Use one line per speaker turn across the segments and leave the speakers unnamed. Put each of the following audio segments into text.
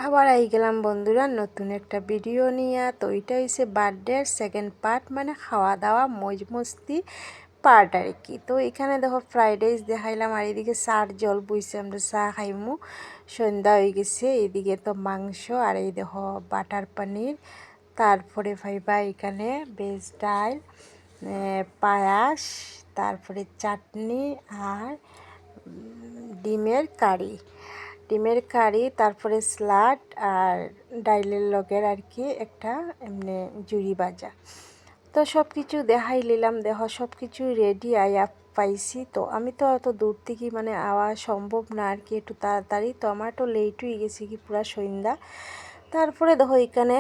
আবার আই গেলাম বন্ধুরা নতুন একটা ভিডিও নিয়ে। তো এটা হচ্ছে বার্থডের সেকেন্ড পার্ট, মানে খাওয়া দাওয়া মৌজ মস্তি পার্ট আর কি। তো এখানে দেখো ফ্রাইড রাইস দেখাইলাম, আর এদিকে চার জল বইছে, আমরা চা খাইমু, সন্ধ্যা হয়ে গেছে। এদিকে তো মাংস, আর এই দেখো বাটার পনির, তারপরে ভাইবা এখানে ভেজ ডাল, পায়াস, তারপরে চাটনি, আর ডিমের কারি, তারপরে স্যালাড, আর ডাইলের লগের আর কি একটা এমনি জুড়ি ভাজা। তো সব কিছু দেখাই নিলাম, দেখো সব কিছু রেডি আয়া পাইছি। তো আমি তো অত দূর থেকে মানে আওয়া সম্ভব না আর কি, একটু তাড়াতাড়ি। তো আমার তো লেট হয়ে গেছে কি পুরা সন্ধ্যা। তারপরে দেখো এখানে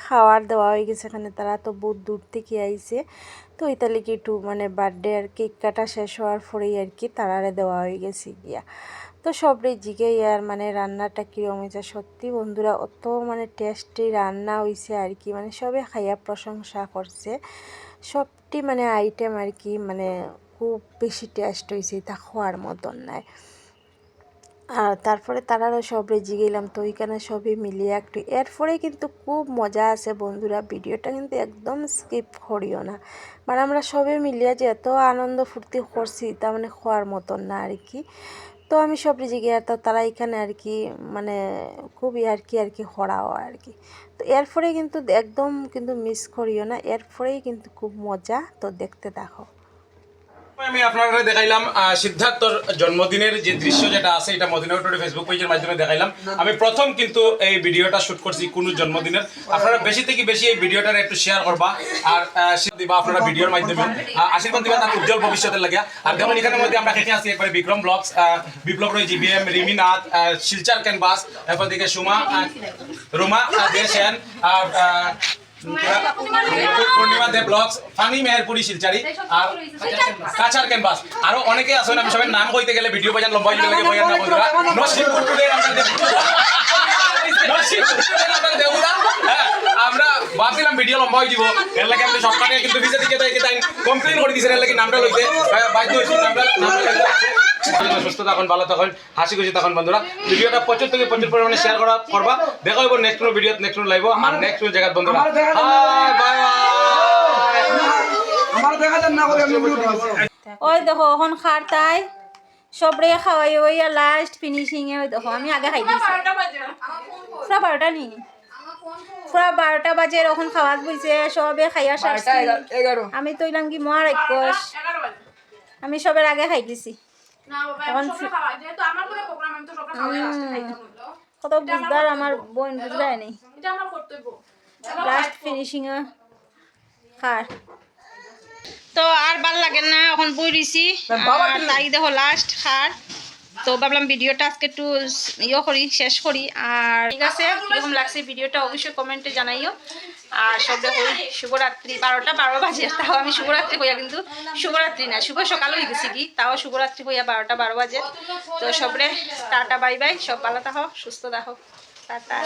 খাওয়ার দেওয়া হয়ে গেছে, এখানে তারা তো বহুত দূর থেকে আইছে। তো ইতালি কি একটু মানে বার্থডে আর কেক কাটা শেষ হওয়ার পরেই আর কি তারারে দেওয়া হয়ে গেছে গিয়া। তো সবরে জিগেই আর মানে রান্নাটা কীরকম হয়েছে, সত্যি বন্ধুরা অত মানে টেস্টি রান্না হয়েছে আর কি, মানে সবে খাইয়া প্রশংসা করছে। সবটি মানে আইটেম আর কি মানে খুব বেশি টেস্ট হয়েছে, তা খাওয়ার মতন নাই। আর তারপরে তারারও সবরে জিগেলাম, তো ওইখানে সবই মিলিয়ে একটু এরপরে কিন্তু খুব মজা আছে বন্ধুরা, ভিডিওটা কিন্তু একদম স্কিপ করিও না। মানে আমরা সবে মিলিয়ে যে এত আনন্দ ফুর্তি করছি তা মানে খাওয়ার মতন না আর কি। তো আমি সবরে জিগে আর তারা এখানে আর কি মানে খুবই আর কি হরাও আর কি। তো এরপরে কিন্তু একদম কিন্তু মিস করিও না, এরপরেই কিন্তু খুব মজা। তো দেখতে দেখো।
আমি আপনারা দেখাইলাম সিদ্ধার্থর জন্মদিনের যে দৃশ্য যেটা আছে, এটা মদিনা টুডে ফেসবুক পেজের মাধ্যমে দেখাইলাম। আমি প্রথম কিন্তু এই ভিডিওটা শুট করছি কোনো জন্মদিনের। আপনারা বেশি থেকে বেশি এই ভিডিওটা একটু শেয়ার করবা, আর দিবা আপনারা ভিডিওর মাধ্যমে আশীর্বাদ দিবা তার উজ্জ্বল ভবিষ্যতের লাগে। আর দেখুন এখানের মধ্যে আমরা খেতে আসি একবারে বিক্রম ব্লগস, বিপ্লব রয়, জিবিএম, রিমিনাথ, শিলচার ক্যানভাস, এরপর দিকে সুমা, রুমা দেশেন, আর পূর্ণিমা দে ব্লগস, ফানি মেহেরপুরি শিলচারি, আর কাছার ক্যানভাস। আরো অনেকে আছেন, আমি সবাই নাম কইতে গেলে ভিডিও বাজান লম্বা হইতে লাগে কইয়া না বন্ধুরা। নসিবপুর টুডে আমরা ভাবছিলাম ভিডিও লম্বা হয়ে যাব, এর লাগে আমি সবটাকে কিন্তু ভিজে দিকে তাই কমপ্লেইন করে দিয়েছেন, এর লাগে নামটা লইতে বাধ্য হয়েছি। নামটা সুস্থ থাকুন, ভালো থাকুন, হাসি খুশি থাকুন বন্ধুরা। ভিডিওটা প্রচুর থেকে প্রচুর পরিমাণে শেয়ার করবা। দেখা হইব নেক্সট কোনো ভিডিও, নেক্সট কোনো লাইভ, আর নেক্সট কোনো জায়গা বন্ধুরা।
ওই দেখো এখন খার তাই সবরে খাওয়াই ওই লাস্ট ফিনিশিং এ। ওই দেখো আমি আগে খাই দিয়েছি পুরা 12টা নি পুরা 12টা বাজে এখন খাওয়া বইছে, সবে খাইয়া সারছি। আমি তো ইলাম কি মহার একশ, আমি সবের আগে খাই দিছি। কত বুঝদার আমার বোন বুঝলাই নেই, লাস্ট ফিনিশিং এ খার। তো আর ভাল লাগে না, এখন বই রইছি তাই দেখো লাস্ট খার। তো ভাবলাম ভিডিওটা আজকে একটু করি, শেষ করি। আর ঠিক আছে, কিরকম লাগছে ভিডিওটা অবশ্যই কমেন্টে জানাইও। আর সব দেখো শুভরাত্রি, 12টা 12 বাজে, তাও আমি শুভরাত্রি হইয়া কিন্তু শুভরাত্রি না, শুভ সকাল হয়ে গেছি কি, তাও শুভরাত্রি হইয়া 12টা 12 বাজে। তো সবরে টাটা বাই বাই, সব ভালো থাকো, সুস্থ থাকো, টাটা।